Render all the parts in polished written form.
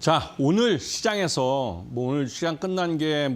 자, 오늘 시장에서 오늘 시장 끝난 게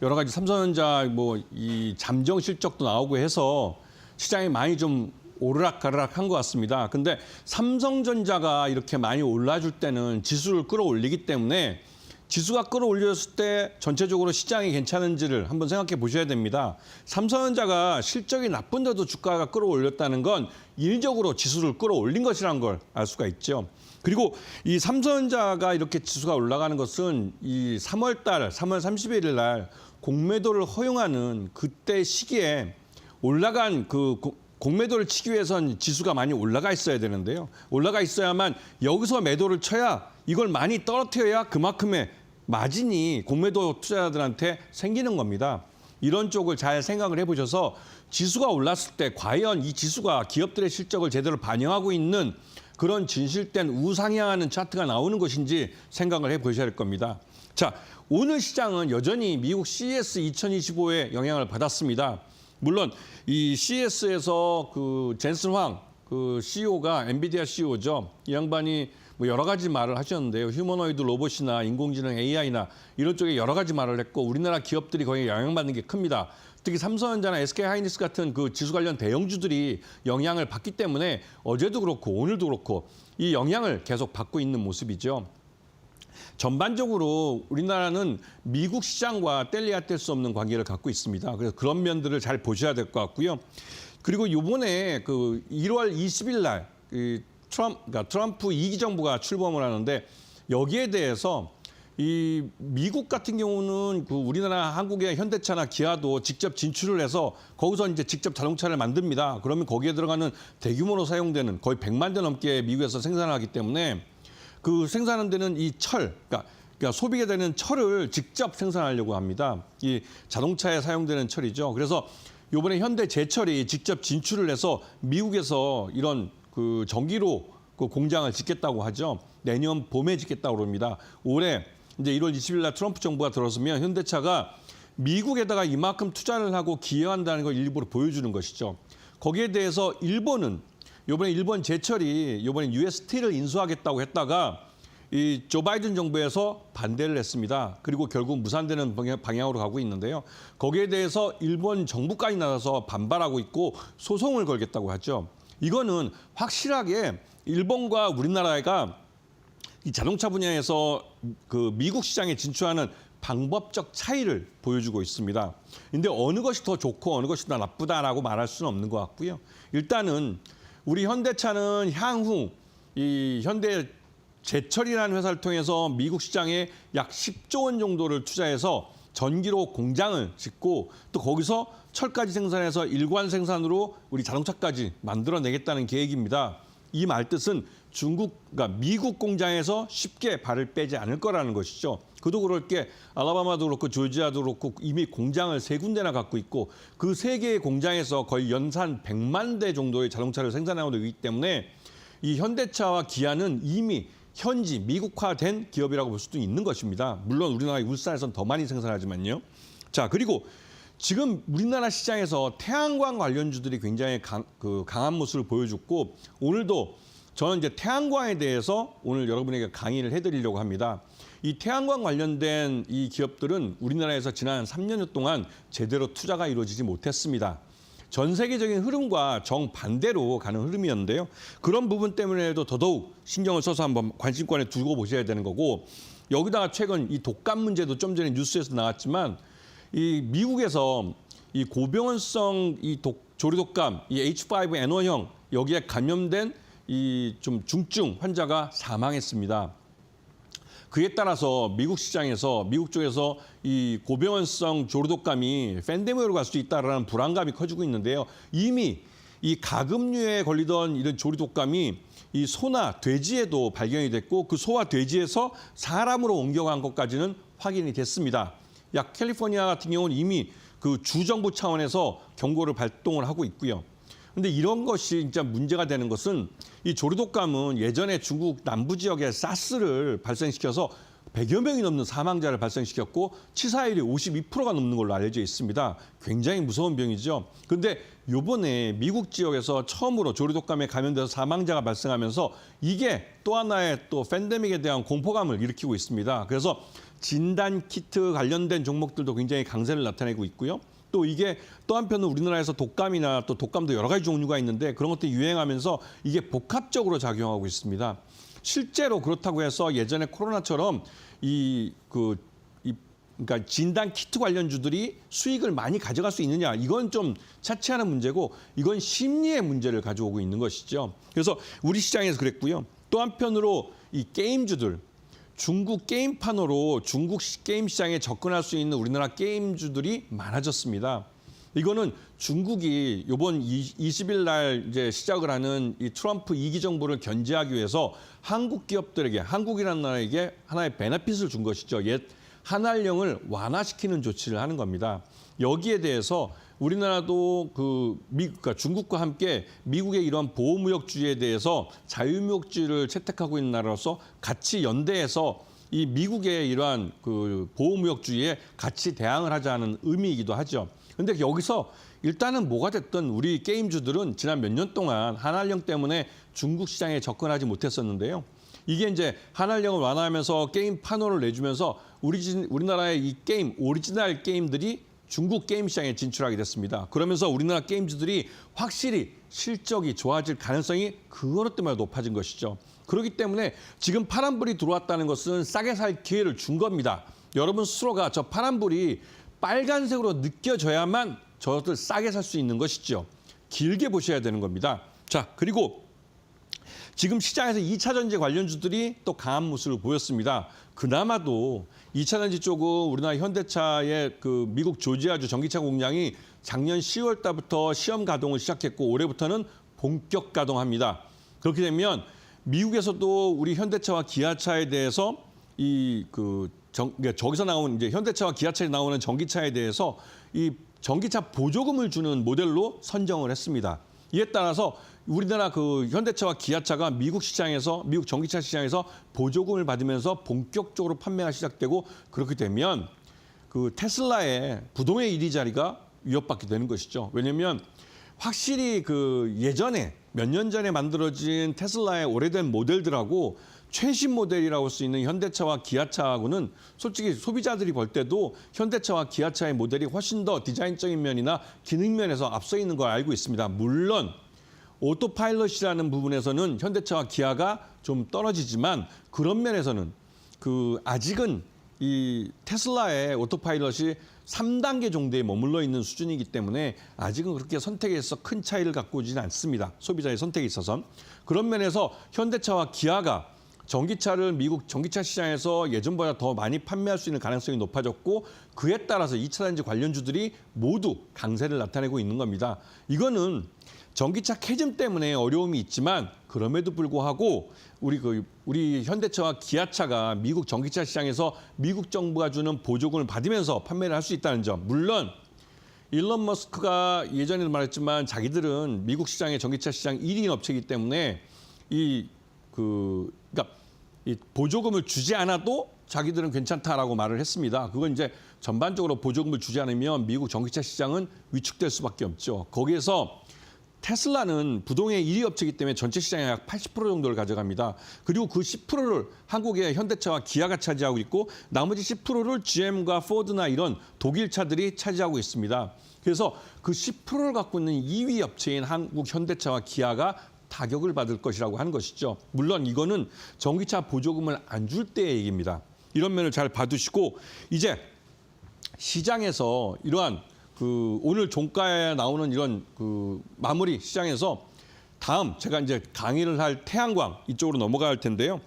여러 가지 삼성전자 이 잠정 실적도 나오고 해서 시장이 많이 좀 오르락가르락한 것 같습니다. 근데 삼성전자가 이렇게 많이 올라줄 때는 지수를 끌어올리기 때문에 지수가 끌어올렸을 때 전체적으로 시장이 괜찮은지를 한번 생각해 보셔야 됩니다. 삼성전자가 실적이 나쁜데도 주가가 끌어올렸다는 건 인위적으로 지수를 끌어올린 것이라는 걸 알 수가 있죠. 그리고 이 삼성전자가 이렇게 지수가 올라가는 것은 이 3월 30일 날 공매도를 허용하는 그때 시기에 올라간 그 공매도를 치기 위해선 지수가 많이 올라가 있어야 되는데요. 올라가 있어야만 여기서 매도를 쳐야 이걸 많이 떨어뜨려야 그만큼의 마진이 공매도 투자자들한테 생기는 겁니다. 이런 쪽을 잘 생각을 해보셔서 지수가 올랐을 때 과연 이 지수가 기업들의 실적을 제대로 반영하고 있는 그런 진실된 우상향하는 차트가 나오는 것인지 생각을 해보셔야 할 겁니다. 자, 오늘 시장은 여전히 미국 CES 2025에 영향을 받았습니다. 물론 이 CES에서 그 젠슨 황 CEO가 엔비디아 CEO죠. 이 양반이 여러 가지 말을 하셨는데요. 휴머노이드 로봇이나 인공지능 AI나 이런 쪽에 여러 가지 말을 했고 우리나라 기업들이 거의 영향받는 게 큽니다. 특히 삼성전자나 SK하이닉스 같은 그 지수 관련 대형주들이 영향을 받기 때문에 어제도 그렇고 오늘도 그렇고 이 영향을 계속 받고 있는 모습이죠. 전반적으로 우리나라는 미국 시장과 뗄래야 뗄 수 없는 관계를 갖고 있습니다. 그래서 그런 면들을 잘 보셔야 될 것 같고요. 그리고 이번에 그 1월 20일 날 트럼프 2기 정부가 출범을 하는데 여기에 대해서 이 미국 같은 경우는 그 우리나라 한국의 현대차나 기아도 직접 진출을 해서 거기서 이제 직접 자동차를 만듭니다. 그러면 거기에 들어가는 대규모로 사용되는 거의 100만 대 넘게 미국에서 생산을 하기 때문에 그 생산하는 데는 이 그러니까 소비게 되는 철을 직접 생산하려고 합니다. 이 자동차에 사용되는 철이죠. 그래서 이번에 현대 제철이 직접 진출을 해서 미국에서 이런 그 전기로 그 공장을 짓겠다고 하죠. 내년 봄에 짓겠다고 합니다. 올해 이제 1월 20일 날 트럼프 정부가 들어서면 현대차가 미국에다가 이만큼 투자를 하고 기여한다는 걸 일부러 보여주는 것이죠. 거기에 대해서 일본은 이번에 일본 제철이 이번에 US 스틸을 인수하겠다고 했다가 이 조 바이든 정부에서 반대를 했습니다. 그리고 결국 무산되는 방향으로 가고 있는데요. 거기에 대해서 일본 정부까지 나서서 반발하고 있고 소송을 걸겠다고 하죠. 이거는 확실하게 일본과 우리나라가 이 자동차 분야에서 그 미국 시장에 진출하는 방법적 차이를 보여주고 있습니다. 근데 어느 것이 더 좋고 어느 것이 더 나쁘다라고 말할 수는 없는 것 같고요. 일단은 우리 현대차는 향후 이 현대 제철이라는 회사를 통해서 미국 시장에 약 10조 원 정도를 투자해서 전기로 공장을 짓고 또 거기서 철까지 생산해서 일관 생산으로 우리 자동차까지 만들어내겠다는 계획입니다. 이 말뜻은 그러니까 미국 공장에서 쉽게 발을 빼지 않을 거라는 것이죠. 그도 그럴 게 알라바마도 그렇고 조지아도 그렇고 이미 공장을 3군데나 갖고 있고 그 3개의 공장에서 거의 연산 100만 대 정도의 자동차를 생산하고 있기 때문에 이 현대차와 기아는 이미 현지 미국화된 기업이라고 볼 수도 있는 것입니다. 물론 우리나라 울산에서는 더 많이 생산하지만요. 자, 그리고 지금 우리나라 시장에서 태양광 관련주들이 굉장히 강한 모습을 보여줬고 오늘도 저는 이제 태양광에 대해서 오늘 여러분에게 강의를 해드리려고 합니다. 이 태양광 관련된 이 기업들은 우리나라에서 지난 3년 동안 제대로 투자가 이루어지지 못했습니다. 전 세계적인 흐름과 정반대로 가는 흐름이었는데요. 그런 부분 때문에도 더더욱 신경을 써서 한번 관심권에 두고 보셔야 되는 거고 여기다가 최근 이 독감 문제도 좀 전에 뉴스에서 나왔지만 이 미국에서 이 고병원성 이 조류독감, 이 H5N1형 여기에 감염된 이 좀 중증 환자가 사망했습니다. 그에 따라서 미국 시장에서 미국 쪽에서 이 고병원성 조류독감이 팬데믹으로 갈 수 있다라는 불안감이 커지고 있는데요. 이미 이 가금류에 걸리던 이런 조류독감이 이 소나 돼지에도 발견이 됐고 그 소와 돼지에서 사람으로 옮겨간 것까지는 확인이 됐습니다. 약 캘리포니아 같은 경우는 이미 그 주정부 차원에서 경고를 발동을 하고 있고요. 근데 이런 것이 진짜 문제가 되는 것은 이 조류독감은 예전에 중국 남부 지역에 사스를 발생시켜서 100여 명이 넘는 사망자를 발생시켰고 치사율이 52%가 넘는 걸로 알려져 있습니다. 굉장히 무서운 병이죠. 그런데 이번에 미국 지역에서 처음으로 조류독감에 감염돼서 사망자가 발생하면서 이게 또 하나의 또 팬데믹에 대한 공포감을 일으키고 있습니다. 그래서 진단 키트 관련된 종목들도 굉장히 강세를 나타내고 있고요. 또 이게 또 한편은 우리나라에서 독감이나 또 독감도 여러 가지 종류가 있는데 그런 것들이 유행하면서 이게 복합적으로 작용하고 있습니다. 실제로 그렇다고 해서 예전에 코로나처럼 그러니까 진단 키트 관련주들이 수익을 많이 가져갈 수 있느냐 이건 좀 차치하는 문제고 이건 심리의 문제를 가져오고 있는 것이죠. 그래서 우리 시장에서 그랬고요. 또 한편으로 이 게임주들 중국 게임판으로 중국 게임 시장에 접근할 수 있는 우리나라 게임주들이 많아졌습니다. 이거는 중국이 이번 20일 날 이제 시작을 하는 이 트럼프 2기 정부를 견제하기 위해서 한국 기업들에게 한국이라는 나라에게 하나의 베네핏을 준 것이죠. 옛 한알령을 완화시키는 조치를 하는 겁니다. 여기에 대해서 우리나라도 그러니까 중국과 함께 미국의 이런 보호무역주의에 대해서 자유무역주의를 채택하고 있는 나라로서 같이 연대해서 이 미국의 이러한 그 보호무역주의에 같이 대항을 하자는 의미이기도 하죠. 그런데 여기서 일단은 뭐가 됐든 우리 게임주들은 지난 몇 년 동안 한알령 때문에 중국 시장에 접근하지 못했었는데요. 이게 이제 한알령을 완화하면서 게임 판호를 내주면서 우리나라의 이 게임, 오리지널 게임들이 중국 게임 시장에 진출하게 됐습니다. 그러면서 우리나라 게임주들이 확실히 실적이 좋아질 가능성이 그것 때문에 높아진 것이죠. 그렇기 때문에 지금 파란불이 들어왔다는 것은 싸게 살 기회를 준 겁니다. 여러분 스스로가 저 파란불이 빨간색으로 느껴져야만 저것들 싸게 살 수 있는 것이죠. 길게 보셔야 되는 겁니다. 자, 그리고 지금 시장에서 2차 전지 관련주들이 또 강한 모습을 보였습니다. 그나마도 2차 전지 쪽은 우리나라 현대차의 그 미국 조지아주 전기차 공장이 작년 10월 달부터 시험 가동을 시작했고 올해부터는 본격 가동합니다. 그렇게 되면 미국에서도 우리 현대차와 기아차에 대해서 그러니까 저기서 나온 이제 현대차와 기아차에 나오는 전기차에 대해서 이 전기차 보조금을 주는 모델로 선정을 했습니다. 이에 따라서 우리나라 그 현대차와 기아차가 미국 전기차 시장에서 보조금을 받으면서 본격적으로 판매가 시작되고 그렇게 되면 그 테슬라의 부동의 1위 자리가 위협받게 되는 것이죠. 왜냐하면 확실히 그 예전에 몇 년 전에 만들어진 테슬라의 오래된 모델들하고 최신 모델이라고 할 수 있는 현대차와 기아차하고는 솔직히 소비자들이 볼 때도 현대차와 기아차의 모델이 훨씬 더 디자인적인 면이나 기능 면에서 앞서 있는 걸 알고 있습니다. 물론 오토파일럿이라는 부분에서는 현대차와 기아가 좀 떨어지지만 그런 면에서는 아직은 이 테슬라의 오토파일럿이 3단계 정도에 머물러 있는 수준이기 때문에 아직은 그렇게 선택에서 큰 차이를 갖고 오지는 않습니다. 소비자의 선택에 있어서는. 그런 면에서 현대차와 기아가 전기차를 미국 전기차 시장에서 예전보다 더 많이 판매할 수 있는 가능성이 높아졌고 그에 따라서 2차 전지 관련주들이 모두 강세를 나타내고 있는 겁니다. 이거는 전기차 캐즘 때문에 어려움이 있지만 그럼에도 불구하고 우리 현대차와 기아차가 미국 전기차 시장에서 미국 정부가 주는 보조금을 받으면서 판매를 할 수 있다는 점. 물론 일론 머스크가 예전에도 말했지만 자기들은 미국 시장의 전기차 시장 1위 업체이기 때문에 그러니까 이 보조금을 주지 않아도 자기들은 괜찮다라고 말을 했습니다. 그건 이제 전반적으로 보조금을 주지 않으면 미국 전기차 시장은 위축될 수밖에 없죠. 거기에서 테슬라는 부동의 1위 업체이기 때문에 전체 시장의 약 80% 정도를 가져갑니다. 그리고 그 10%를 한국의 현대차와 기아가 차지하고 있고 나머지 10%를 GM과 포드나 이런 독일 차들이 차지하고 있습니다. 그래서 그 10%를 갖고 있는 2위 업체인 한국 현대차와 기아가 타격을 받을 것이라고 하는 것이죠. 물론 이거는 전기차 보조금을 안 줄 때의 얘기입니다. 이런 면을 잘 봐두시고 이제 시장에서 이러한 오늘 종가에 나오는 이런 마무리 시장에서 다음 제가 이제 강의를 할 태양광 이쪽으로 넘어가 할 텐데요.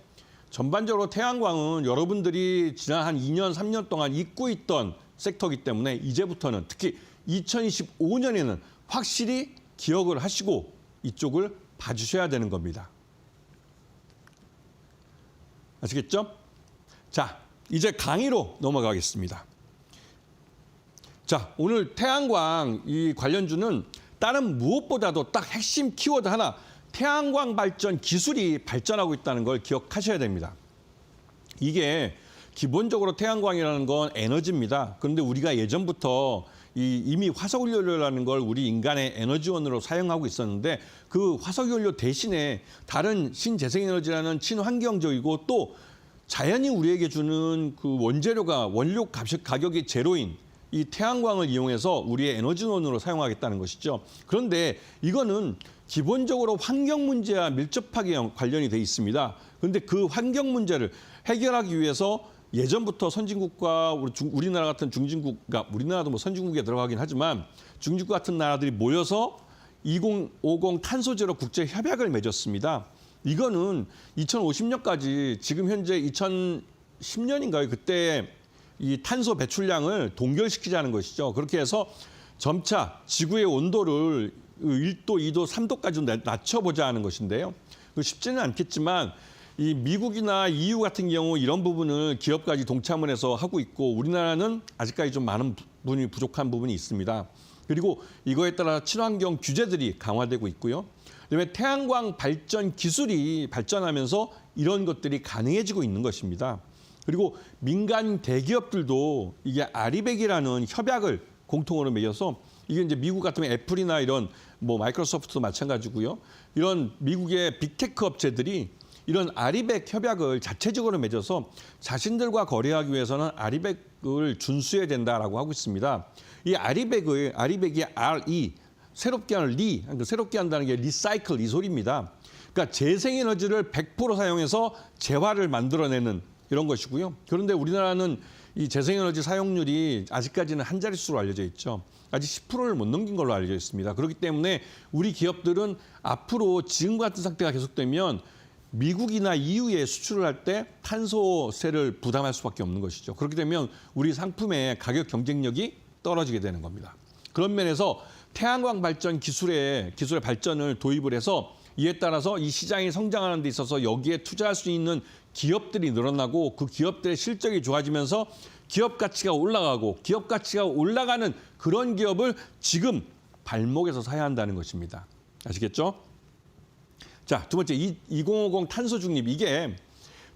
전반적으로 태양광은 여러분들이 지난 한 2년, 3년 동안 잊고 있던 섹터이기 때문에 이제부터는 특히 2025년에는 확실히 기억을 하시고 이쪽을 봐주셔야 되는 겁니다. 아시겠죠? 자, 이제 강의로 넘어가겠습니다. 자, 오늘 태양광 이 관련주는 다른 무엇보다도 딱 핵심 키워드 하나, 태양광 발전 기술이 발전하고 있다는 걸 기억하셔야 됩니다. 이게 기본적으로 태양광이라는 건 에너지입니다. 그런데 우리가 예전부터 이미 화석연료라는 걸 우리 인간의 에너지원으로 사용하고 있었는데 그 화석연료 대신에 다른 신재생에너지라는 친환경적이고 또 자연이 우리에게 주는 그 원료 가격이 제로인 이 태양광을 이용해서 우리의 에너지원으로 사용하겠다는 것이죠. 그런데 이거는 기본적으로 환경 문제와 밀접하게 관련이 돼 있습니다. 그런데 그 환경 문제를 해결하기 위해서 예전부터 선진국과 우리나라 같은 중진국, 그러니까 우리나라도 뭐 선진국에 들어가긴 하지만 중진국 같은 나라들이 모여서 2050 탄소제로 국제 협약을 맺었습니다. 이거는 2050년까지 지금 현재 2010년인가요? 그때 이 탄소 배출량을 동결시키자는 것이죠. 그렇게 해서 점차 지구의 온도를 1도, 2도, 3도까지 낮춰보자 하는 것인데요. 쉽지는 않겠지만 이 미국이나 EU 같은 경우 이런 부분을 기업까지 동참을 해서 하고 있고 우리나라는 아직까지 좀 많은 부분이 부족한 부분이 있습니다. 그리고 이거에 따라 친환경 규제들이 강화되고 있고요. 그다음에 태양광 발전 기술이 발전하면서 이런 것들이 가능해지고 있는 것입니다. 그리고 민간 대기업들도 이게 아리백이라는 협약을 공통으로 맺어서 이게 이제 미국 같으면 애플이나 이런 뭐 마이크로소프트도 마찬가지고요. 이런 미국의 빅테크 업체들이 이런 아리백 협약을 자체적으로 맺어서 자신들과 거래하기 위해서는 아리백을 준수해야 된다라고 하고 있습니다. 이 아리백이 RE 새롭게 하는 그러니까 새롭게 한다는 게 리사이클 이 소리입니다. 그러니까 재생에너지를 100% 사용해서 재화를 만들어내는 이런 것이고요. 그런데 우리나라는 이 재생에너지 사용률이 아직까지는 한 자릿수로 알려져 있죠. 아직 10%를 못 넘긴 걸로 알려져 있습니다. 그렇기 때문에 우리 기업들은 앞으로 지금 같은 상태가 계속되면 미국이나 EU에 수출을 할 때 탄소세를 부담할 수밖에 없는 것이죠. 그렇게 되면 우리 상품의 가격 경쟁력이 떨어지게 되는 겁니다. 그런 면에서 태양광 발전 기술의 발전을 도입을 해서 이에 따라서 이 시장이 성장하는 데 있어서 여기에 투자할 수 있는 기업들이 늘어나고 그 기업들의 실적이 좋아지면서 기업 가치가 올라가고 기업 가치가 올라가는 그런 기업을 지금 발목에서 사야 한다는 것입니다. 아시겠죠? 자, 두 번째 2050 탄소 중립 이게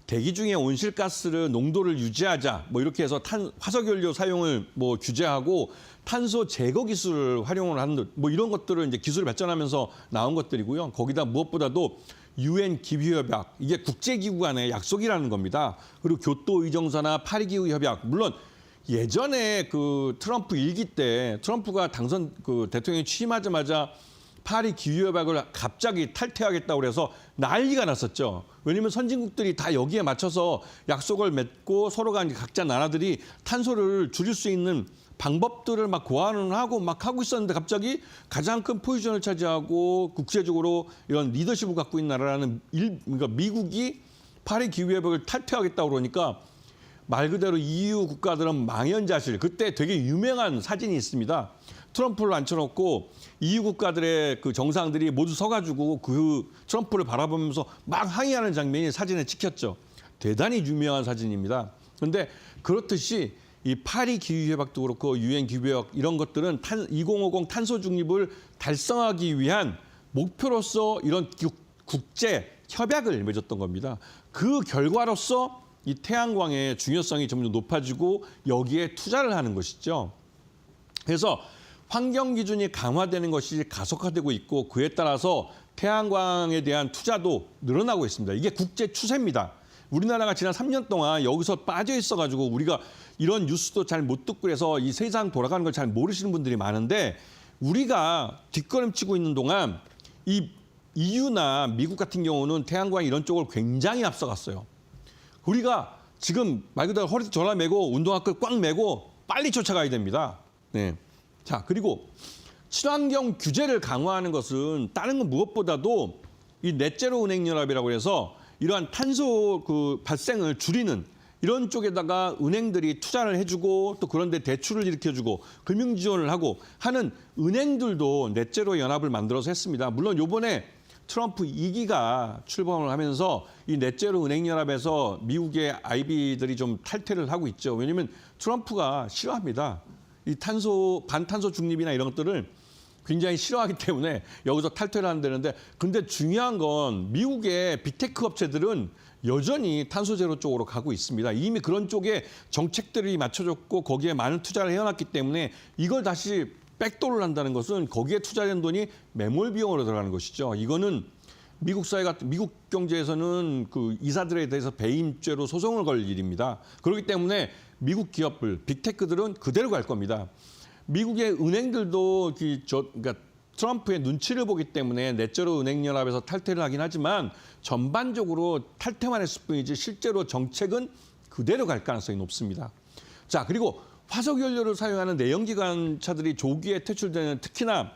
대기 중에 온실가스를 농도를 유지하자 뭐 이렇게 해서 화석연료 사용을 뭐 규제하고 탄소 제거 기술을 활용을 하는 뭐 이런 것들을 이제 기술이 발전하면서 나온 것들이고요. 거기다 무엇보다도 UN 기후협약 이게 국제기구 간의 약속이라는 겁니다. 그리고 교토 의정서나 파리 기후 협약 물론 예전에 그 트럼프 일기 때 트럼프가 대통령이 취임하자마자 파리 기후협약을 갑자기 탈퇴하겠다고 그래서 난리가 났었죠. 왜냐하면 선진국들이 다 여기에 맞춰서 약속을 맺고 서로가 이제 각자 나라들이 탄소를 줄일 수 있는 방법들을 막 고안을 하고 막 하고 있었는데 갑자기 가장 큰 포지션을 차지하고 국제적으로 이런 리더십을 갖고 있는 나라라는 그러니까 미국이 파리 기후협약을 탈퇴하겠다고 그러니까 말 그대로 EU 국가들은 망연자실. 그때 되게 유명한 사진이 있습니다. 트럼프를 앉혀놓고 EU 국가들의 그 정상들이 모두 서가지고 그 트럼프를 바라보면서 막 항의하는 장면이 사진에 찍혔죠. 대단히 유명한 사진입니다. 그런데 그렇듯이 이 파리 기후협약도 그렇고 UN 기후협약 이런 것들은 2050 탄소 중립을 달성하기 위한 목표로서 이런 국제 협약을 맺었던 겁니다. 그 결과로서 이 태양광의 중요성이 점점 높아지고 여기에 투자를 하는 것이죠. 그래서 환경 기준이 강화되는 것이 가속화되고 있고 그에 따라서 태양광에 대한 투자도 늘어나고 있습니다. 이게 국제 추세입니다. 우리나라가 지난 3년 동안 여기서 빠져 있어가지고 우리가 이런 뉴스도 잘 못 듣고 그래서 이 세상 돌아가는 걸 잘 모르시는 분들이 많은데 우리가 뒷걸음치고 있는 동안 이 EU나 미국 같은 경우는 태양광 이런 쪽을 굉장히 앞서갔어요. 우리가 지금 말 그대로 허리 졸라매고 운동화끈 꽉 매고 빨리 쫓아가야 됩니다. 네. 자, 그리고 친환경 규제를 강화하는 것은 다른 건 무엇보다도 이 넷제로 은행연합이라고 해서 이러한 탄소 발생을 줄이는 이런 쪽에다가 은행들이 투자를 해주고 또 그런데 대출을 일으켜주고 금융 지원을 하고 하는 은행들도 넷제로 연합을 만들어서 했습니다. 물론 요번에 트럼프 2기가 출범을 하면서 이 넷제로 은행연합에서 미국의 IB들이 좀 탈퇴를 하고 있죠. 왜냐하면 트럼프가 싫어합니다. 이 반탄소 중립이나 이런 것들을 굉장히 싫어하기 때문에 여기서 탈퇴를 한다는데 근데 중요한 건 미국의 빅테크 업체들은 여전히 탄소 제로 쪽으로 가고 있습니다. 이미 그런 쪽에 정책들이 맞춰졌고 거기에 많은 투자를 해놨기 때문에 이걸 다시 백도를 한다는 것은 거기에 투자된 돈이 매몰 비용으로 들어가는 것이죠. 이거는 미국 경제에서는 그 이사들에 대해서 배임죄로 소송을 걸 일입니다. 그렇기 때문에 미국 기업들, 빅테크들은 그대로 갈 겁니다. 미국의 은행들도 그러니까 트럼프의 눈치를 보기 때문에 넷제로 은행연합에서 탈퇴를 하긴 하지만 전반적으로 탈퇴만 했을 뿐이지 실제로 정책은 그대로 갈 가능성이 높습니다. 자, 그리고 화석연료를 사용하는 내연기관차들이 조기에 퇴출되는 특히나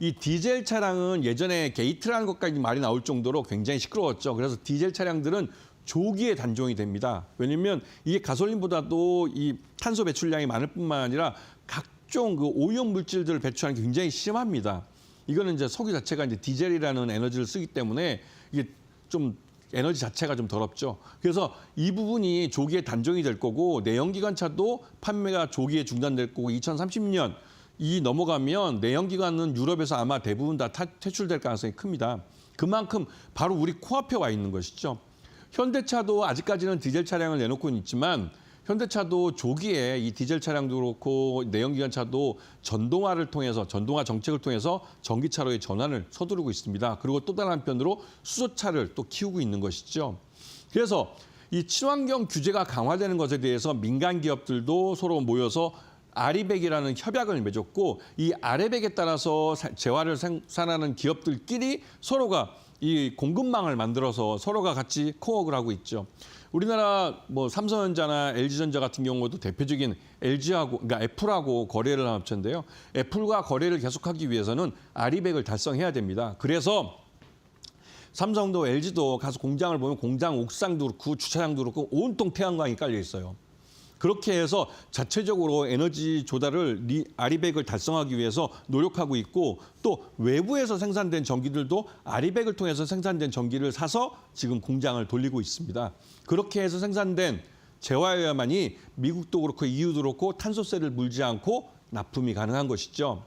이 디젤 차량은 예전에 게이트라는 것까지 말이 나올 정도로 굉장히 시끄러웠죠. 그래서 디젤 차량들은 조기에 단종이 됩니다. 왜냐하면 이게 가솔린보다도 이 탄소 배출량이 많을 뿐만 아니라 각종 그 오염 물질들을 배출하는 게 굉장히 심합니다. 이거는 이제 석유 자체가 이제 디젤이라는 에너지를 쓰기 때문에 이게 좀 에너지 자체가 좀 더럽죠. 그래서 이 부분이 조기에 단종이 될 거고 내연기관차도 판매가 조기에 중단될 거고 2030년 이 넘어가면 내연기관은 유럽에서 아마 대부분 다 퇴출될 가능성이 큽니다. 그만큼 바로 우리 코앞에 와 있는 것이죠. 현대차도 아직까지는 디젤 차량을 내놓고는 있지만 현대차도 조기에 이 디젤 차량도 그렇고 내연기관차도 전동화 정책을 통해서 전기차로의 전환을 서두르고 있습니다. 그리고 또 다른 한편으로 수소차를 또 키우고 있는 것이죠. 그래서 이 친환경 규제가 강화되는 것에 대해서 민간 기업들도 서로 모여서 아리백이라는 협약을 맺었고 이 아리백에 따라서 재화를 생산하는 기업들끼리 서로가 이 공급망을 만들어서 서로가 같이 코워크를 하고 있죠. 우리나라 뭐 삼성전자나 LG전자 같은 경우도 대표적인 LG하고 그러니까 애플하고 거래를 한 업체인데요. 애플과 거래를 계속하기 위해서는 아리백을 달성해야 됩니다. 그래서 삼성도 LG도 가서 공장을 보면 공장 옥상도 그렇고 주차장도 그렇고 온통 태양광이 깔려 있어요. 그렇게 해서 자체적으로 에너지 조달을 아리백을 달성하기 위해서 노력하고 있고 또 외부에서 생산된 전기들도 아리백을 통해서 생산된 전기를 사서 지금 공장을 돌리고 있습니다. 그렇게 해서 생산된 재화여야만이 미국도 그렇고 EU도 그렇고 탄소세를 물지 않고 납품이 가능한 것이죠.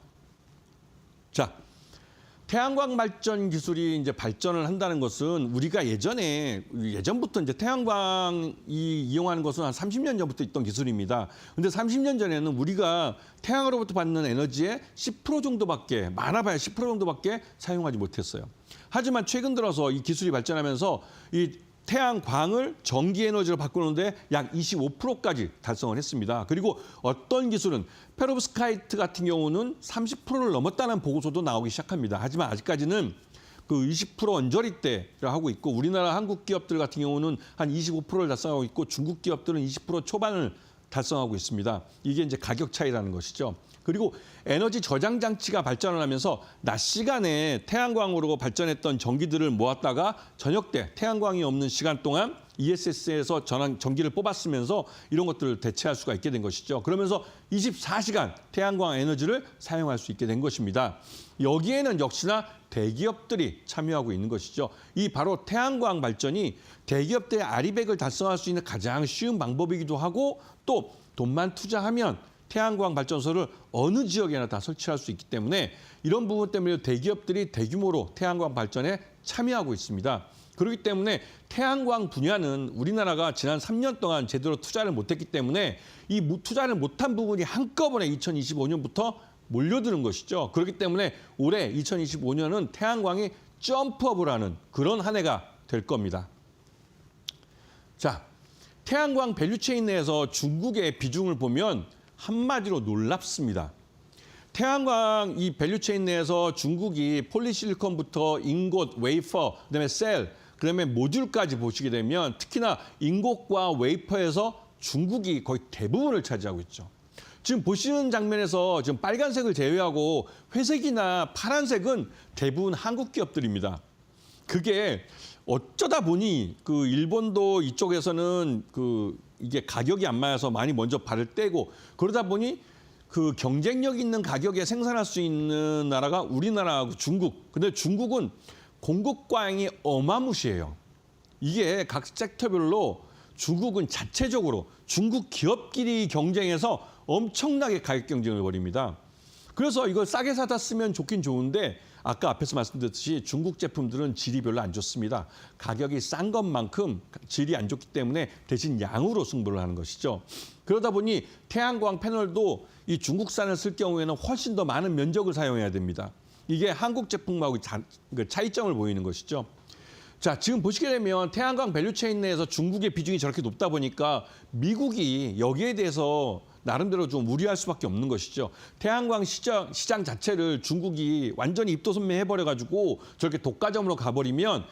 자, 태양광 발전 기술이 이제 발전을 한다는 것은 우리가 예전부터 이제 태양광이 이용하는 것은 한 30년 전부터 있던 기술입니다. 근데 30년 전에는 우리가 태양으로부터 받는 에너지의 10% 정도밖에, 많아봐야 10% 정도밖에 사용하지 못했어요. 하지만 최근 들어서 이 기술이 발전하면서 이 태양광을 전기 에너지로 바꾸는데 약 25%까지 달성을 했습니다. 그리고 어떤 기술은 페로브스카이트 같은 경우는 30%를 넘었다는 보고서도 나오기 시작합니다. 하지만 아직까지는 그 20% 언저리대를 하고 있고 우리나라 한국 기업들 같은 경우는 한 25%를 달성하고 있고 중국 기업들은 20% 초반을 달성하고 있습니다. 이게 이제 가격 차이라는 것이죠. 그리고 에너지 저장 장치가 발전을 하면서 낮 시간에 태양광으로 발전했던 전기들을 모았다가 저녁 때 태양광이 없는 시간 동안 ESS에서 전기를 뽑았으면서 이런 것들을 대체할 수가 있게 된 것이죠. 그러면서 24시간 태양광 에너지를 사용할 수 있게 된 것입니다. 여기에는 역시나 대기업들이 참여하고 있는 것이죠. 이 바로 태양광 발전이 대기업들의 아리백을 달성할 수 있는 가장 쉬운 방법이기도 하고 또 돈만 투자하면 태양광 발전소를 어느 지역에나 다 설치할 수 있기 때문에 이런 부분 때문에 대기업들이 대규모로 태양광 발전에 참여하고 있습니다. 그렇기 때문에 태양광 분야는 우리나라가 지난 3년 동안 제대로 투자를 못했기 때문에 이 투자를 못한 부분이 한꺼번에 2025년부터 몰려드는 것이죠. 그렇기 때문에 올해 2025년은 태양광이 점프업을 하는 그런 한 해가 될 겁니다. 자, 태양광 밸류체인 내에서 중국의 비중을 보면 한마디로 놀랍습니다. 태양광 이 밸류체인 내에서 중국이 폴리실리콘부터 인곳, 웨이퍼, 그다음에 셀, 그다음에 모듈까지 보시게 되면 특히나 인곳과 웨이퍼에서 중국이 거의 대부분을 차지하고 있죠. 지금 보시는 장면에서 지금 빨간색을 제외하고 회색이나 파란색은 대부분 한국 기업들입니다. 그게 어쩌다 보니 그 일본도 이쪽에서는 이게 가격이 안 맞아서 많이 먼저 발을 떼고 그러다 보니 그 경쟁력 있는 가격에 생산할 수 있는 나라가 우리나라하고 중국. 근데 중국은 공급 과잉이 어마무시해요. 이게 각 섹터별로 중국은 자체적으로 중국 기업끼리 경쟁해서 엄청나게 가격 경쟁을 벌입니다. 그래서 이걸 싸게 사다 쓰면 좋긴 좋은데 아까 앞에서 말씀드렸듯이 중국 제품들은 질이 별로 안 좋습니다. 가격이 싼 것만큼 질이 안 좋기 때문에 대신 양으로 승부를 하는 것이죠. 그러다 보니 태양광 패널도 이 중국산을 쓸 경우에는 훨씬 더 많은 면적을 사용해야 됩니다. 이게 한국 제품하고 차이점을 보이는 것이죠. 자, 지금 보시게 되면 태양광 밸류체인 내에서 중국의 비중이 저렇게 높다 보니까 미국이 여기에 대해서 나름대로 좀 우려할 수밖에 없는 것이죠. 태양광 시장 자체를 중국이 완전히 입도선매해버려가지고 저렇게 독과점으로 가버리면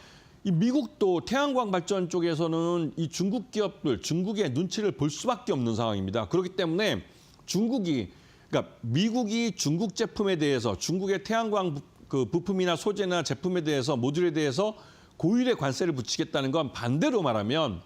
이 미국도 태양광 발전 쪽에서는 이 중국 기업들, 중국의 눈치를 볼 수밖에 없는 상황입니다. 그렇기 때문에 그러니까 미국이 중국 제품에 대해서 중국의 태양광 그 부품이나 소재나 제품에 대해서 모듈에 대해서 고율의 관세를 붙이겠다는 건 반대로 말하면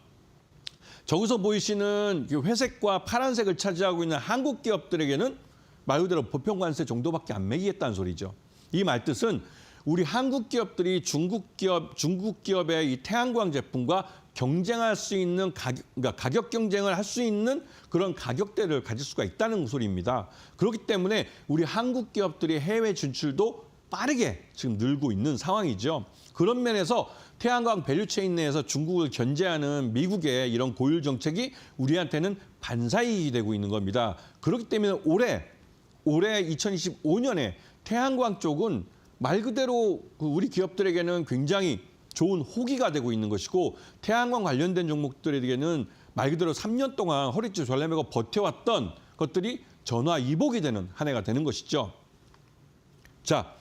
저기서 보이시는 회색과 파란색을 차지하고 있는 한국 기업들에게는 말 그대로 보편 관세 정도밖에 안 매기겠다는 소리죠. 이 말뜻은 우리 한국 기업들이 중국 기업의 이 태양광 제품과 경쟁할 수 있는 그러니까 가격 경쟁을 할 수 있는 그런 가격대를 가질 수가 있다는 소리입니다. 그렇기 때문에 우리 한국 기업들이 해외 진출도 빠르게 지금 늘고 있는 상황이죠. 그런 면에서 태양광 밸류체인 내에서 중국을 견제하는 미국의 이런 고율 정책이 우리한테는 반사이익이 되고 있는 겁니다. 그렇기 때문에 올해 2025년에 태양광 쪽은 말 그대로 우리 기업들에게는 굉장히 좋은 호기가 되고 있는 것이고 태양광 관련된 종목들에게는 말 그대로 3년 동안 허리띠 졸라매고 버텨왔던 것들이 전화위복이 되는 한 해가 되는 것이죠. 자,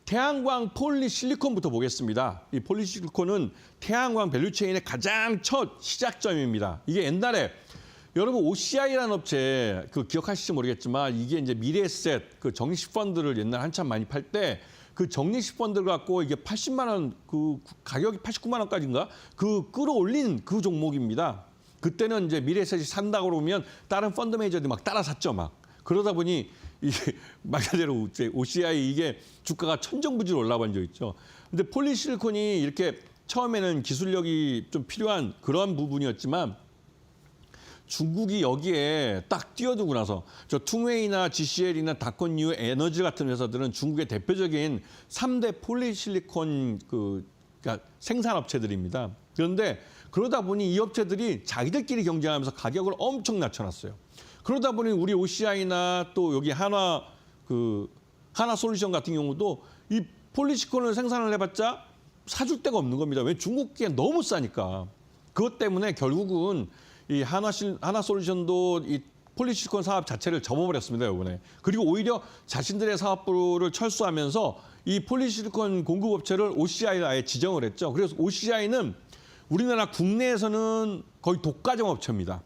태양광 폴리실리콘부터 보겠습니다. 이 폴리실리콘은 태양광 밸류체인의 가장 첫 시작점입니다. 이게 옛날에 여러분 OCI라는 업체 기억하실지 모르겠지만 이게 이제 미래에셋 적립식 펀드를 옛날 한참 많이 팔 때 그 적립식 펀드를 갖고 이게 80만 원 가격이 89만 원까지인가 끌어올린 그 종목입니다. 그때는 이제 미래에셋이 산다고 그러면 다른 펀드 매니저들이 막 따라 샀죠 막. 그러다 보니 이게 말 그대로 OCI 이게 주가가 천정부지로 올라간 적 있죠. 근데 폴리실리콘이 이렇게 처음에는 기술력이 좀 필요한 그런 부분이었지만 중국이 여기에 딱 뛰어들고 나서 저 퉁웨이나 GCL이나 다콘유 에너지 같은 회사들은 중국의 대표적인 3대 폴리실리콘 그러니까 생산업체들입니다. 그런데 그러다 보니 이 업체들이 자기들끼리 경쟁하면서 가격을 엄청 낮춰놨어요. 그러다 보니 우리 OCI나 또 여기 하나솔루션 같은 경우도 이 폴리실리콘을 생산을 해봤자 사줄 데가 없는 겁니다. 왜 중국계 너무 싸니까. 그것 때문에 결국은 이 하나솔루션도 이 폴리실리콘 사업 자체를 접어버렸습니다, 이번에. 그리고 오히려 자신들의 사업부를 철수하면서 이 폴리실리콘 공급업체를 OCI를 아예 지정을 했죠. 그래서 OCI는 우리나라 국내에서는 거의 독과점 업체입니다.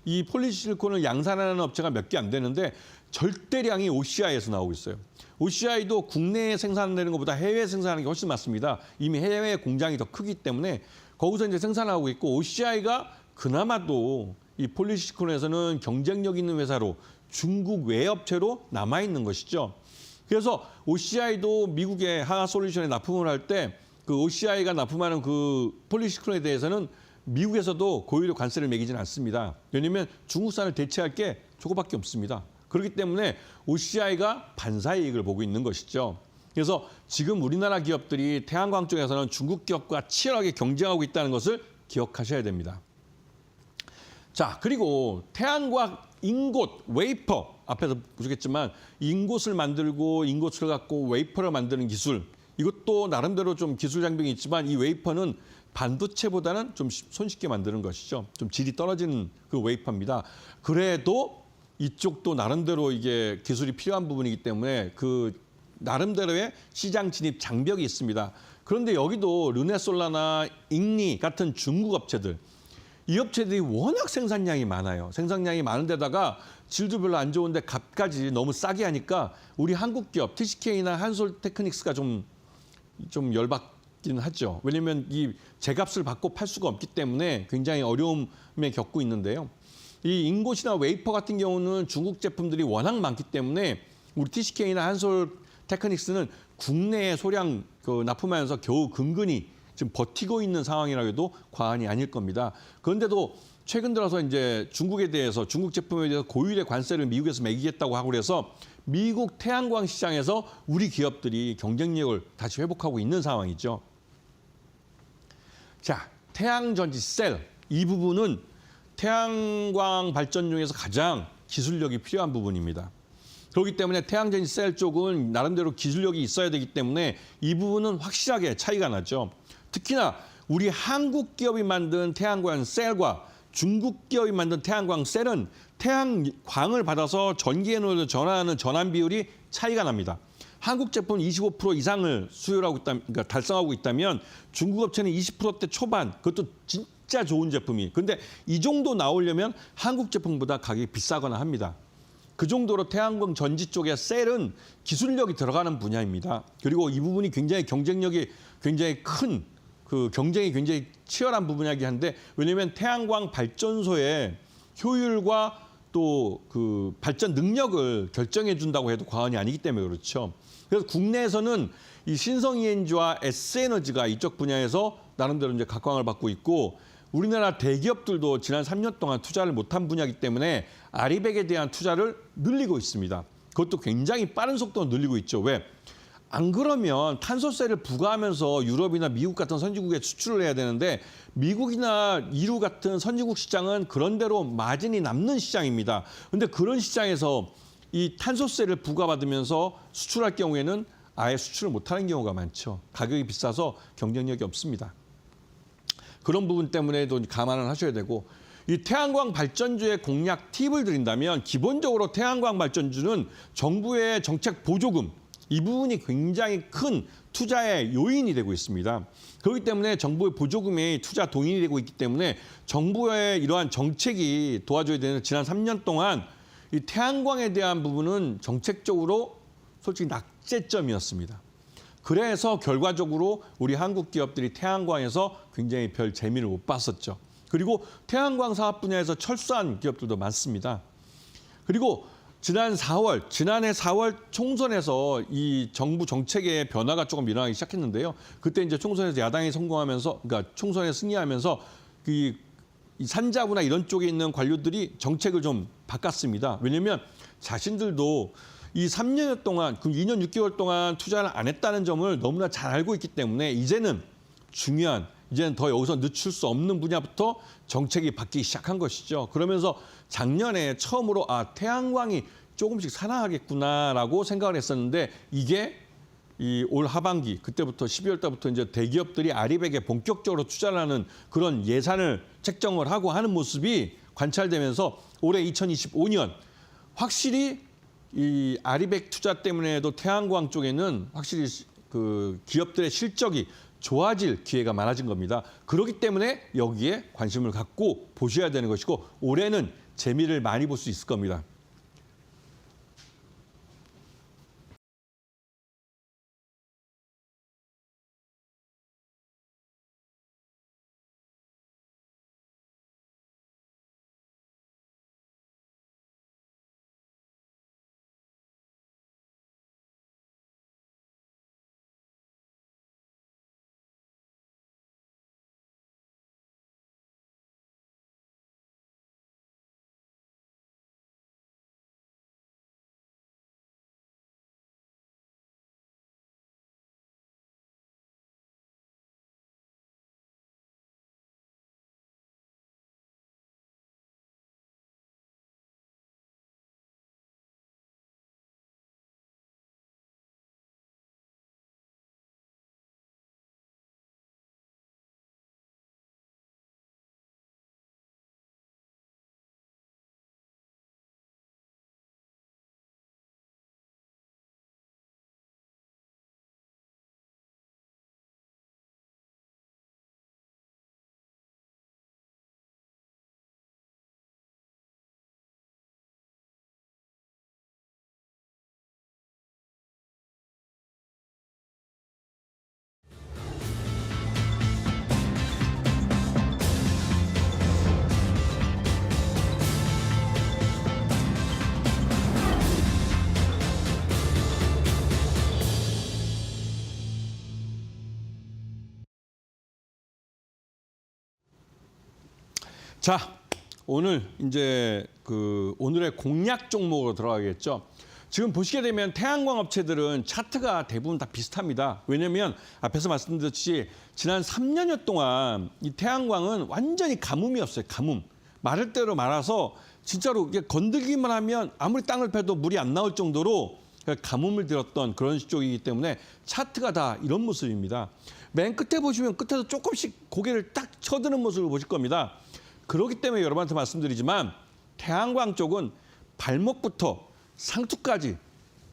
이 폴리실리콘을 양산하는 업체가 몇 개 안 되는데 절대량이 OCI에서 나오고 있어요. OCI도 국내에 생산되는 것보다 해외에 생산하는 게 훨씬 많습니다. 이미 해외 공장이 더 크기 때문에 거기서 이제 생산하고 있고 OCI가 그나마도 이 폴리실리콘에서는 경쟁력 있는 회사로 중국 외업체로 남아있는 것이죠. 그래서 OCI도 미국의 하나솔루션에 납품을 할 때 그 OCI가 납품하는 그 폴리실리콘에 대해서는 미국에서도 고유료 관세를 매기지는 않습니다. 왜냐하면 중국산을 대체할 게 저거밖에 없습니다. 그렇기 때문에 OCI가 반사이익을 보고 있는 것이죠. 그래서 지금 우리나라 기업들이 태양광 쪽에서는 중국 기업과 치열하게 경쟁하고 있다는 것을 기억하셔야 됩니다. 자, 그리고 태양광 인곳, 웨이퍼, 앞에서 보시겠지만 인곳을 만들고 인곳을 갖고 웨이퍼를 만드는 기술, 이것도 나름대로 좀 기술 장벽이 있지만 이 웨이퍼는 반도체보다는 좀 손쉽게 만드는 것이죠. 좀 질이 떨어지는 그 웨이퍼입니다. 그래도 이쪽도 나름대로 이게 기술이 필요한 부분이기 때문에 그 나름대로의 시장 진입 장벽이 있습니다. 그런데 여기도 르네솔라나 잉리 같은 중국 업체들, 이 업체들이 워낙 생산량이 많아요. 생산량이 많은 데다가 질도 별로 안 좋은데 값까지 너무 싸게 하니까 우리 한국 기업 TCK나 한솔테크닉스가 좀 열받긴 하죠. 왜냐하면 이 제값을 받고 팔 수가 없기 때문에 굉장히 어려움에 겪고 있는데요. 이 인곳이나 웨이퍼 같은 경우는 중국 제품들이 워낙 많기 때문에 우리 TCK나 한솔테크닉스는 국내에 소량 납품하면서 겨우 근근히 지금 버티고 있는 상황이라고 해도 과언이 아닐 겁니다. 그런데도 최근 들어서 이제 중국에 대해서 중국 제품에 대해서 고율의 관세를 미국에서 매기겠다고 하고 그래서 미국 태양광 시장에서 우리 기업들이 경쟁력을 다시 회복하고 있는 상황이죠. 자, 태양전지 셀. 이 부분은 태양광 발전 중에서 가장 기술력이 필요한 부분입니다. 그렇기 때문에 태양전지 셀 쪽은 나름대로 기술력이 있어야 되기 때문에 이 부분은 확실하게 차이가 나죠. 특히나 우리 한국 기업이 만든 태양광 셀과 중국 기업이 만든 태양광 셀은 태양광을 받아서 전기에너지로 전환하는 전환 비율이 차이가 납니다. 한국 제품 25% 이상을 수요하고 있다, 그러니까 달성하고 있다면 중국 업체는 20%대 초반, 그것도 진짜 좋은 제품이. 근데 이 정도 나오려면 한국 제품보다 가격이 비싸거나 합니다. 그 정도로 태양광 전지 쪽의 셀은 기술력이 들어가는 분야입니다. 그리고 이 부분이 굉장히 경쟁력이 굉장히 큰, 그 경쟁이 굉장히 치열한 부분이긴 한데, 왜냐하면 태양광 발전소의 효율과 또 그 발전 능력을 결정해 준다고 해도 과언이 아니기 때문에 그렇죠. 그래서 국내에서는 이 신성 ENG와 S에너지가 이쪽 분야에서 나름대로 이제 각광을 받고 있고, 우리나라 대기업들도 지난 3년 동안 투자를 못한 분야이기 때문에 아리백에 대한 투자를 늘리고 있습니다. 그것도 굉장히 빠른 속도로 늘리고 있죠. 왜? 안 그러면 탄소세를 부과하면서 유럽이나 미국 같은 선진국에 수출을 해야 되는데, 미국이나 EU 같은 선진국 시장은 그런대로 마진이 남는 시장입니다. 그런데 그런 시장에서 이 탄소세를 부과받으면서 수출할 경우에는 아예 수출을 못하는 경우가 많죠. 가격이 비싸서 경쟁력이 없습니다. 그런 부분 때문에도 감안을 하셔야 되고, 이 태양광 발전주의 공략 팁을 드린다면 기본적으로 태양광 발전주는 정부의 정책 보조금, 이 부분이 굉장히 큰 투자의 요인이 되고 있습니다. 그렇기 때문에 정부의 보조금이 투자 동인이 되고 있기 때문에 정부의 이러한 정책이 도와줘야 되는 지난 3년 동안 이 태양광에 대한 부분은 정책적으로 솔직히 낙제점이었습니다. 그래서 결과적으로 우리 한국 기업들이 태양광에서 굉장히 별 재미를 못 봤었죠. 그리고 태양광 사업 분야에서 철수한 기업들도 많습니다. 그리고 지난해 4월 총선에서 이 정부 정책의 변화가 조금 일어나기 시작했는데요. 그때 이제 총선에서 야당이 성공하면서, 그러니까 총선에 승리하면서 이 산자부나 이런 쪽에 있는 관료들이 정책을 좀 바꿨습니다. 왜냐하면 자신들도 이 3년 동안, 그 2년 6개월 동안 투자를 안 했다는 점을 너무나 잘 알고 있기 때문에 이제는 더 여기서 늦출 수 없는 분야부터 정책이 바뀌기 시작한 것이죠. 그러면서 작년에 처음으로 태양광이 조금씩 살아나겠구나라고 생각을 했었는데, 이게 이 올 하반기 그때부터 12월 달부터 이제 대기업들이 아리백에 본격적으로 투자를 하는 그런 예산을 책정을 하고 하는 모습이 관찰되면서 올해 2025년 확실히 이 아리백 투자 때문에도 태양광 쪽에는 확실히 그 기업들의 실적이 좋아질 기회가 많아진 겁니다. 그렇기 때문에 여기에 관심을 갖고 보셔야 되는 것이고, 올해는 재미를 많이 볼 수 있을 겁니다. 자, 오늘 이제 오늘의 공략 종목으로 들어가겠죠. 지금 보시게 되면 태양광 업체들은 차트가 대부분 다 비슷합니다. 왜냐하면 앞에서 말씀드렸듯이 지난 3년여 동안 이 태양광은 완전히 가뭄이었어요. 가뭄. 마를 대로 말아서 진짜로 이게 건들기만 하면 아무리 땅을 패도 물이 안 나올 정도로 가뭄을 들었던 그런 쪽이기 때문에 차트가 다 이런 모습입니다. 맨 끝에 보시면 끝에서 조금씩 고개를 딱 쳐드는 모습을 보실 겁니다. 그렇기 때문에 여러분한테 말씀드리지만 태양광 쪽은 발목부터 상투까지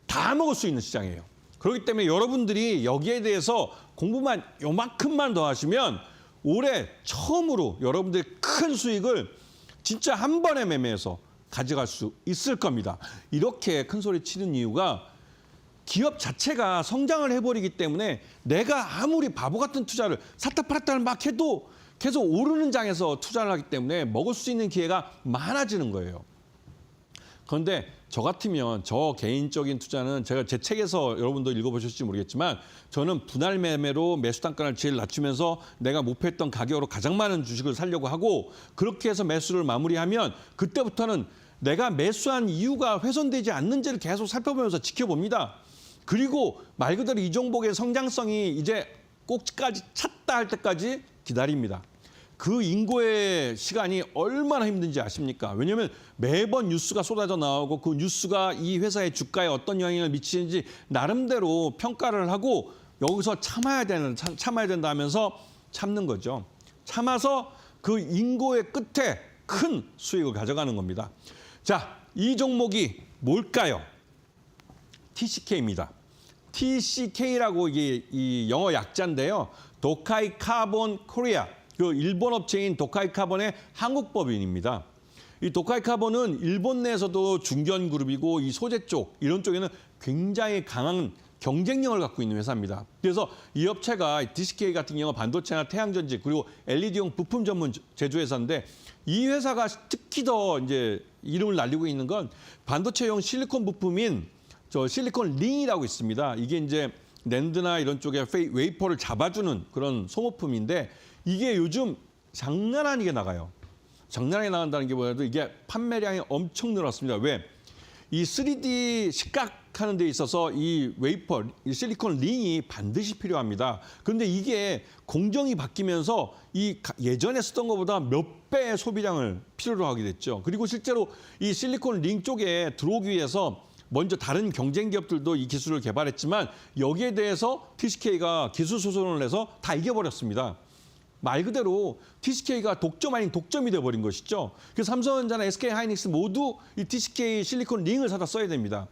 다 먹을 수 있는 시장이에요. 그렇기 때문에 여러분들이 여기에 대해서 공부만 요만큼만 더 하시면 올해 처음으로 여러분들의 큰 수익을 진짜 한 번에 매매해서 가져갈 수 있을 겁니다. 이렇게 큰 소리 치는 이유가 기업 자체가 성장을 해버리기 때문에 내가 아무리 바보 같은 투자를 샀다 팔았다를 막 해도 계속 오르는 장에서 투자를 하기 때문에 먹을 수 있는 기회가 많아지는 거예요. 그런데 저 같으면 저 개인적인 투자는 제가 제 책에서 여러분도 읽어보셨을지 모르겠지만 저는 분할 매매로 매수 단가를 제일 낮추면서 내가 목표했던 가격으로 가장 많은 주식을 사려고 하고 그렇게 해서 매수를 마무리하면 그때부터는 내가 매수한 이유가 훼손되지 않는지를 계속 살펴보면서 지켜봅니다. 그리고 말 그대로 이 종목의 성장성이 이제 꼭지까지 찼다 할 때까지 기다립니다. 그 인고의 시간이 얼마나 힘든지 아십니까? 왜냐하면 매번 뉴스가 쏟아져 나오고 그 뉴스가 이 회사의 주가에 어떤 영향을 미치는지 나름대로 평가를 하고 여기서 참아야 된다 하면서 참는 거죠. 참아서 그 인고의 끝에 큰 수익을 가져가는 겁니다. 자, 이 종목이 뭘까요? TCK입니다. TCK라고 이게 이 영어 약자인데요. 도카이 카본 코리아. 그 일본 업체인 도카이 카본의 한국 법인입니다. 이 도카이 카본은 일본 내에서도 중견 그룹이고 이 소재 쪽 이런 쪽에는 굉장히 강한 경쟁력을 갖고 있는 회사입니다. 그래서 이 업체가 TCK 같은 경우 반도체나 태양전지 그리고 LED용 부품 전문 제조회사인데 이 회사가 특히 더 이제 이름을 날리고 있는 건 반도체용 실리콘 부품인 저 실리콘 링이라고 있습니다. 이게 이제 낸드나 이런 쪽에 웨이퍼를 잡아주는 그런 소모품인데 이게 요즘 장난 아니게 나가요. 장난 아니게 나간다는 게 뭐냐도 이게 판매량이 엄청 늘었습니다. 왜? 이 3D 식각하는 데 있어서 이 웨이퍼, 이 실리콘 링이 반드시 필요합니다. 그런데 이게 공정이 바뀌면서 이 예전에 쓰던 것보다 몇 배의 소비량을 필요로 하게 됐죠. 그리고 실제로 이 실리콘 링 쪽에 들어오기 위해서 먼저 다른 경쟁 기업들도 이 기술을 개발했지만 여기에 대해서 TCK가 기술 소송을 내서 다 이겨버렸습니다. 말 그대로 TCK가 독점 아닌 독점이 돼버린 것이죠. 그래서 삼성전자나 SK하이닉스 모두 이 TCK 실리콘 링을 사다 써야 됩니다.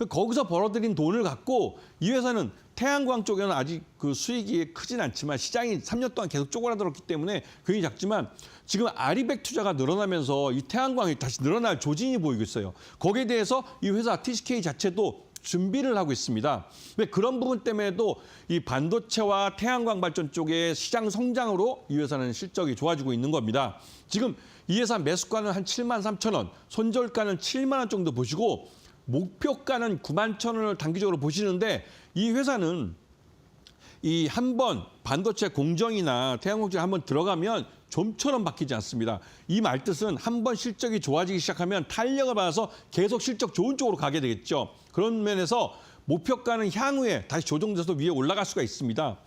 거기서 벌어들인 돈을 갖고 이 회사는 태양광 쪽에는 아직 그 수익이 크진 않지만 시장이 3년 동안 계속 쪼그라들었기 때문에 굉장히 작지만 지금 아리백 투자가 늘어나면서 이 태양광이 다시 늘어날 조짐이 보이고 있어요. 거기에 대해서 이 회사 TCK 자체도 준비를 하고 있습니다. 왜 그런 부분 때문에도 이 반도체와 태양광 발전 쪽의 시장 성장으로 이 회사는 실적이 좋아지고 있는 겁니다. 지금 이 회사 매수가는 한 7만 3천 원, 손절가는 7만 원 정도 보시고 목표가는 9만 천 원을 단기적으로 보시는데 이 회사는 이 한 번 반도체 공정이나 태양광에 한번 들어가면 좀처럼 바뀌지 않습니다. 이 말뜻은 한 번 실적이 좋아지기 시작하면 탄력을 받아서 계속 실적 좋은 쪽으로 가게 되겠죠. 그런 면에서 목표가는 향후에 다시 조정돼서 위에 올라갈 수가 있습니다.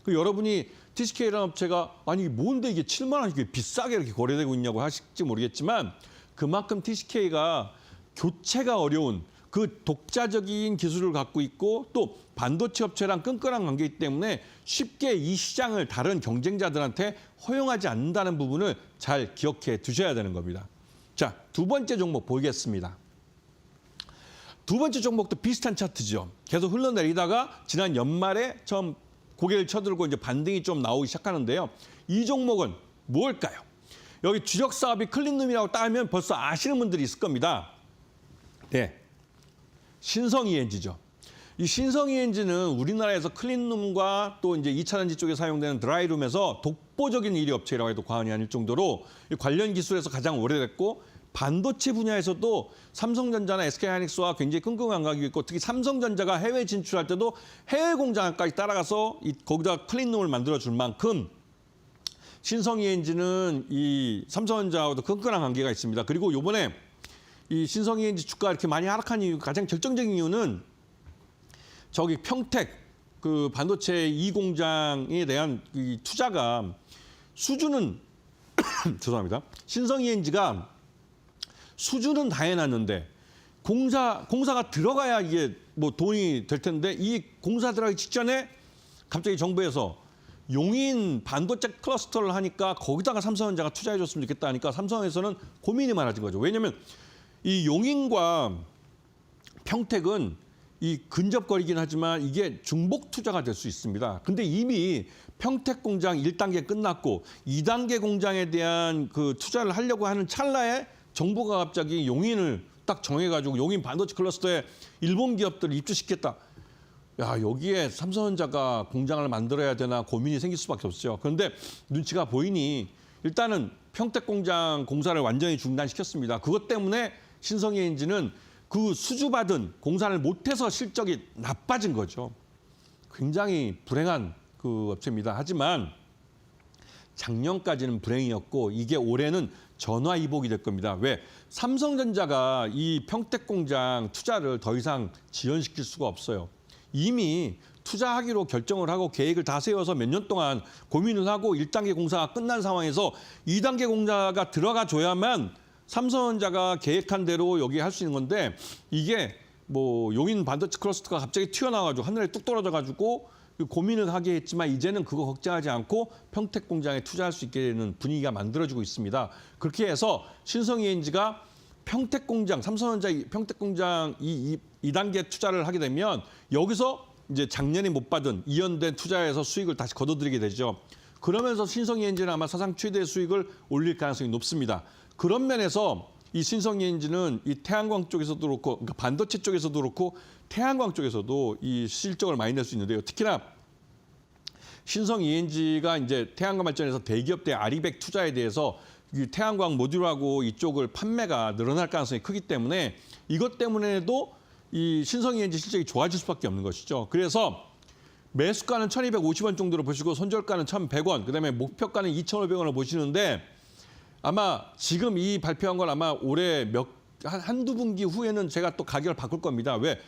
여러분이 TCK라는 업체가 아니 뭔데 이게 7만 원 이게 비싸게 이렇게 거래되고 있냐고 하실지 모르겠지만 그만큼 TCK가 교체가 어려운 그 독자적인 기술을 갖고 있고 또 반도체 업체랑 끈끈한 관계이기 때문에 쉽게 이 시장을 다른 경쟁자들한테 허용하지 않는다는 부분을 잘 기억해 두셔야 되는 겁니다. 자, 두 번째 종목 보겠습니다. 두 번째 종목도 비슷한 차트죠. 계속 흘러내리다가 지난 연말에 처음 고개를 쳐들고 이제 반등이 좀 나오기 시작하는데요. 이 종목은 뭘까요? 여기 주력 사업이 클린룸이라고 따면 벌써 아시는 분들이 있을 겁니다. 네, 신성 ENG죠. 이 신성 ENG는 우리나라에서 클린룸과 또 이제 2차전지 쪽에 사용되는 드라이룸에서 독보적인 1위 업체라고 해도 과언이 아닐 정도로 관련 기술에서 가장 오래됐고 반도체 분야에서도 삼성전자나 SK하이닉스와 굉장히 끈끈한 관계가 있고 특히 삼성전자가 해외 진출할 때도 해외 공장까지 따라가서 거기다 클린룸을 만들어줄 만큼 신성ENG는 이 삼성전자와도 끈끈한 관계가 있습니다. 그리고 요번에 이 신성ENG 주가 이렇게 많이 하락한 이유, 가장 결정적인 이유는 저기 평택 그 반도체 2공장에 대한 이 투자가 수주는 죄송합니다. 신성ENG가 수주는 다 해놨는데 공사가 들어가야 이게 뭐 돈이 될 텐데 이 공사 들어가기 직전에 갑자기 정부에서 용인 반도체 클러스터를 하니까 거기다가 삼성전자가 투자해줬으면 좋겠다 하니까 삼성에서는 고민이 많아진 거죠. 왜냐하면 이 용인과 평택은 이 근접거리긴 하지만 이게 중복 투자가 될 수 있습니다. 근데 이미 평택 공장 1단계 끝났고 2단계 공장에 대한 그 투자를 하려고 하는 찰나에 정부가 갑자기 용인을 딱 정해가지고 용인 반도체 클러스터에 일본 기업들을 입주시켰다. 야, 여기에 삼성전자가 공장을 만들어야 되나 고민이 생길 수밖에 없죠. 그런데 눈치가 보이니 일단은 평택 공장 공사를 완전히 중단시켰습니다. 그것 때문에 신성ENG는 그 수주받은 공사를 못해서 실적이 나빠진 거죠. 굉장히 불행한 그 업체입니다. 하지만 작년까지는 불행이었고 이게 올해는 전화위복이 될 겁니다. 왜? 삼성전자가 이 평택 공장 투자를 더 이상 지연시킬 수가 없어요. 이미 투자하기로 결정을 하고 계획을 다 세워서 몇 년 동안 고민을 하고 1단계 공사가 끝난 상황에서 2단계 공사가 들어가 줘야만 삼성전자가 계획한 대로 여기 할 수 있는 건데 이게 뭐 용인 반도체 클러스터가 갑자기 튀어나와가지고 하늘에 뚝 떨어져가지고 고민을 하게 했지만 이제는 그거 걱정하지 않고 평택 공장에 투자할 수 있게 되는 분위기가 만들어지고 있습니다. 그렇게 해서 신성ENG가 평택 공장, 삼성전자 평택 공장 2단계 투자를 하게 되면 여기서 이제 작년에 못 받은 이연된 투자에서 수익을 다시 거둬들이게 되죠. 그러면서 신성ENG는 아마 사상 최대 수익을 올릴 가능성이 높습니다. 그런 면에서 이 신성ENG는 이 태양광 쪽에서도 그렇고, 그러니까 반도체 쪽에서도 그렇고 태양광 쪽에서도 이 실적을 많이 낼 수 있는데요. 특히나 신성ENG가 이제 태양광 발전에서 대기업들 아리백 투자에 대해서 이 태양광 모듈하고 이쪽을 판매가 늘어날 가능성이 크기 때문에 이것 때문에도 이 신성ENG 실적이 좋아질 수밖에 없는 것이죠. 그래서 매수가는 1,250원 정도로 보시고 손절가는 1,100원, 그다음에 목표가는 2,500원을 보시는데 아마 지금 이 발표한 건 아마 올해 한두 분기 후에는 제가 또 가격을 바꿀 겁니다. 왜?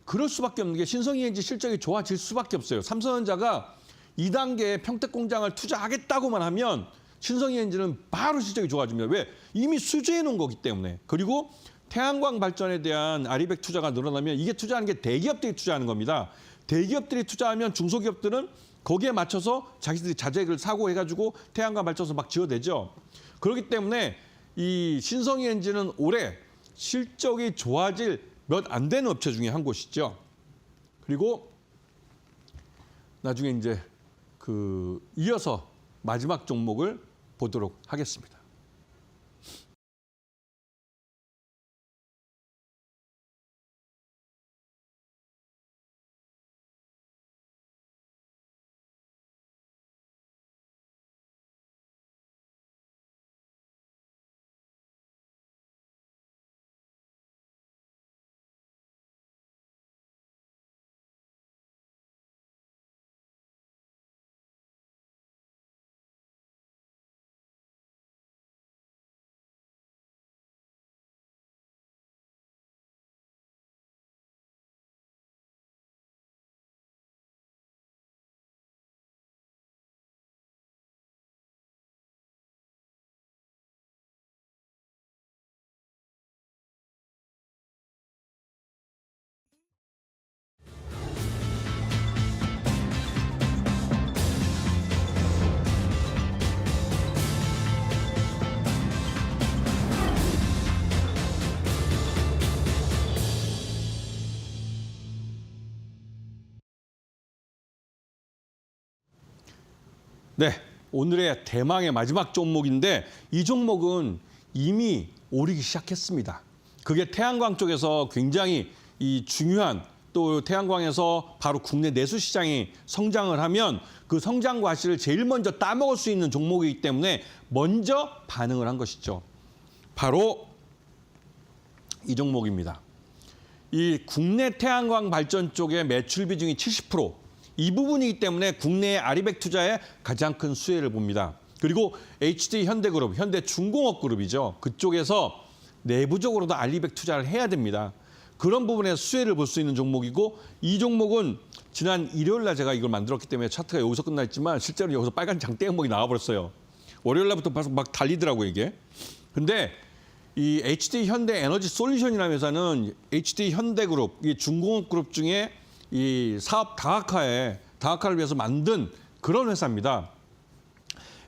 그럴 수밖에 없는 게 신성ENG 실적이 좋아질 수밖에 없어요. 삼성전자가 2단계 평택 공장을 투자하겠다고만 하면 신성ENG는 바로 실적이 좋아집니다. 왜? 이미 수주해 놓은 거기 때문에. 그리고 태양광 발전에 대한 아리백 투자가 늘어나면 이게 투자하는 게 대기업들이 투자하는 겁니다. 대기업들이 투자하면 중소기업들은 거기에 맞춰서 자기들이 자재를 사고 해가지고 태양광 발전소 막 지어내죠. 그렇기 때문에 이 신성ENG는 올해 실적이 좋아질 몇 안 되는 업체 중에 한 곳이죠. 그리고 나중에 이제 이어서 마지막 종목을 보도록 하겠습니다. 네, 오늘의 대망의 마지막 종목인데 이 종목은 이미 오르기 시작했습니다. 그게 태양광 쪽에서 굉장히 이 중요한 또 태양광에서 바로 국내 내수 시장이 성장을 하면 그 성장 과실을 제일 먼저 따먹을 수 있는 종목이기 때문에 먼저 반응을 한 것이죠. 바로 이 종목입니다. 이 국내 태양광 발전 쪽의 매출 비중이 70%, 이 부분이기 때문에 국내의 아리백 투자에 가장 큰 수혜를 봅니다. 그리고 HD 현대그룹, 현대중공업그룹이죠. 그쪽에서 내부적으로도 알리백 투자를 해야 됩니다. 그런 부분에 수혜를 볼 수 있는 종목이고 이 종목은 지난 일요일 날 제가 이걸 만들었기 때문에 차트가 여기서 끝났지만 실제로 여기서 빨간 장대음목이 나와버렸어요. 월요일 날부터 막 달리더라고요, 이게. 근데 이 HD 현대 에너지 솔루션이라는 회사는 HD 현대그룹, 이 중공업그룹 중에 이 사업 다각화를 위해서 만든 그런 회사입니다.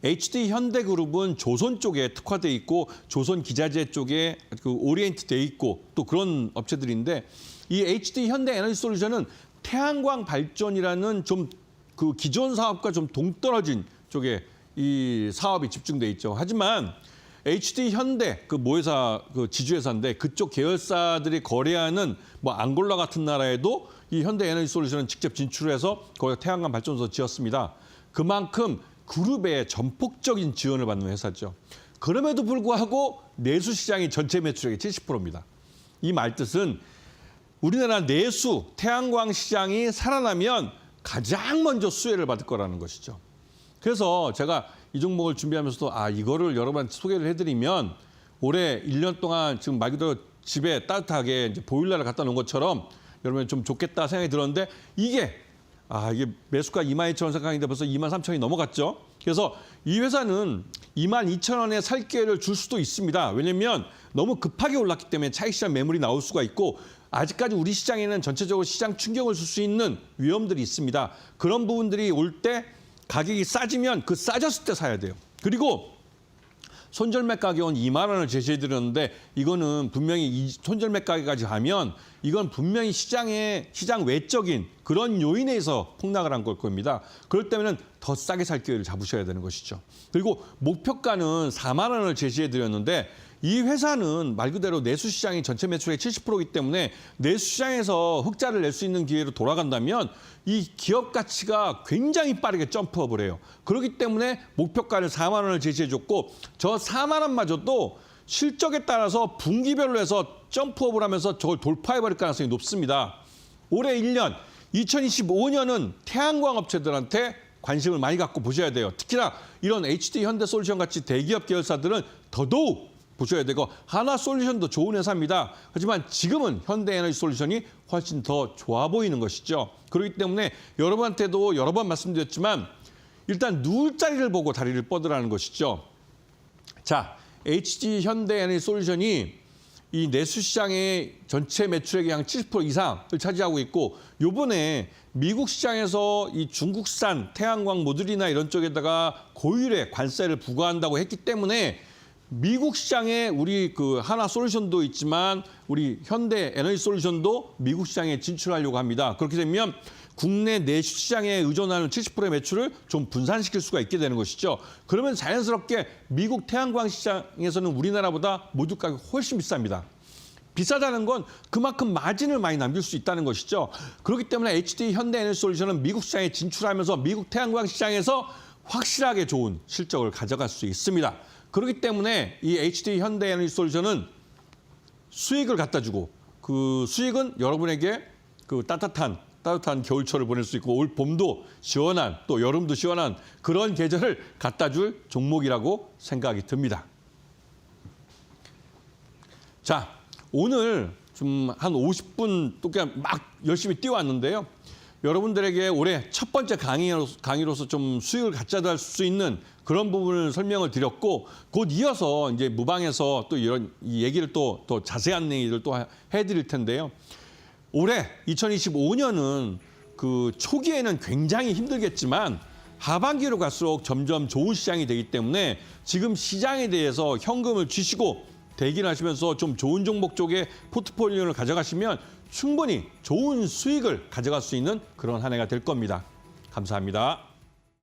HD 현대그룹은 조선 쪽에 특화돼 있고 조선 기자재 쪽에 그 오리엔트 돼 있고 또 그런 업체들인데 이 HD 현대 에너지 솔루션은 태양광 발전이라는 좀 그 기존 사업과 좀 동떨어진 쪽에 이 사업이 집중돼 있죠. 하지만 HD 현대 그 모회사 그 지주회사인데 그쪽 계열사들이 거래하는 뭐 앙골라 같은 나라에도 이 현대 에너지 솔루션은 직접 진출해서 거기 태양광 발전소 지었습니다. 그만큼 그룹의 전폭적인 지원을 받는 회사죠. 그럼에도 불구하고 내수 시장이 전체 매출액의 70%입니다. 이 말뜻은 우리나라 내수 태양광 시장이 살아나면 가장 먼저 수혜를 받을 거라는 것이죠. 그래서 제가 이 종목을 준비하면서도 이거를 여러분한테 소개를 해드리면 올해 1년 동안 지금 말 그대로 집에 따뜻하게 이제 보일러를 갖다 놓은 것처럼 여러분 좀 좋겠다 생각이 들었는데 이게 매수가 22,000원 생각인데 벌써 23,000원이 넘어갔죠. 그래서 이 회사는 22,000원에 살 기회를 줄 수도 있습니다. 왜냐하면 너무 급하게 올랐기 때문에 차익시장 매물이 나올 수가 있고 아직까지 우리 시장에는 전체적으로 시장 충격을 줄 수 있는 위험들이 있습니다. 그런 부분들이 올 때 가격이 싸지면 그 싸졌을 때 사야 돼요. 그리고 손절매 가격은 2만 원을 제시해드렸는데 이거는 분명히 이 손절매 가격까지 가면 이건 분명히 시장 외적인 그런 요인에 의해서 폭락을 한 걸 겁니다. 그럴 때면은 더 싸게 살 기회를 잡으셔야 되는 것이죠. 그리고 목표가는 4만 원을 제시해드렸는데 이 회사는 말 그대로 내수시장이 전체 매출의 70%이기 때문에 내수시장에서 흑자를 낼 수 있는 기회로 돌아간다면 이 기업 가치가 굉장히 빠르게 점프업을 해요. 그렇기 때문에 목표가를 4만 원을 제시해줬고 저 4만 원마저도 실적에 따라서 분기별로 해서 점프업을 하면서 저걸 돌파해버릴 가능성이 높습니다. 올해 1년, 2025년은 태양광 업체들한테 관심을 많이 갖고 보셔야 돼요. 특히나 이런 HD 현대솔루션 같이 대기업 계열사들은 더더욱 보셔야 되고 하나솔루션도 좋은 회사입니다. 하지만 지금은 현대에너지솔루션이 훨씬 더 좋아 보이는 것이죠. 그렇기 때문에 여러분한테도 여러 번 말씀드렸지만 일단 누울 자리를 보고 다리를 뻗으라는 것이죠. 자, HD 현대에너지솔루션이 이 내수시장의 전체 매출액의 한 70% 이상을 차지하고 있고 요번에 미국 시장에서 이 중국산 태양광 모듈이나 이런 쪽에다가 고율의 관세를 부과한다고 했기 때문에 미국 시장에 우리 그 하나솔루션도 있지만 우리 현대에너지솔루션도 미국 시장에 진출하려고 합니다. 그렇게 되면 국내 내수 시장에 의존하는 70%의 매출을 좀 분산시킬 수가 있게 되는 것이죠. 그러면 자연스럽게 미국 태양광 시장에서는 우리나라보다 모듈 가격이 훨씬 비쌉니다. 비싸다는 건 그만큼 마진을 많이 남길 수 있다는 것이죠. 그렇기 때문에 HD 현대에너지솔루션은 미국 시장에 진출하면서 미국 태양광 시장에서 확실하게 좋은 실적을 가져갈 수 있습니다. 그렇기 때문에 이 HD 현대에너지솔루션은 수익을 갖다 주고 그 수익은 여러분에게 그 따뜻한 겨울철을 보낼 수 있고 올 봄도 시원한 또 여름도 시원한 그런 계절을 갖다 줄 종목이라고 생각이 듭니다. 자, 오늘 좀 한 50분 또 그냥 막 열심히 뛰어왔는데요. 여러분들에게 올해 첫 번째 강의로서 좀 수익을 가져다 줄 수 있는 그런 부분을 설명을 드렸고 곧 이어서 이제 무방에서 또 이런 이 얘기를 또 자세한 얘기를 또 해드릴 텐데요. 올해 2025년은 그 초기에는 굉장히 힘들겠지만 하반기로 갈수록 점점 좋은 시장이 되기 때문에 지금 시장에 대해서 현금을 쥐시고 대기를 하시면서 좀 좋은 종목 쪽에 포트폴리오를 가져가시면 충분히 좋은 수익을 가져갈 수 있는 그런 한 해가 될 겁니다. 감사합니다.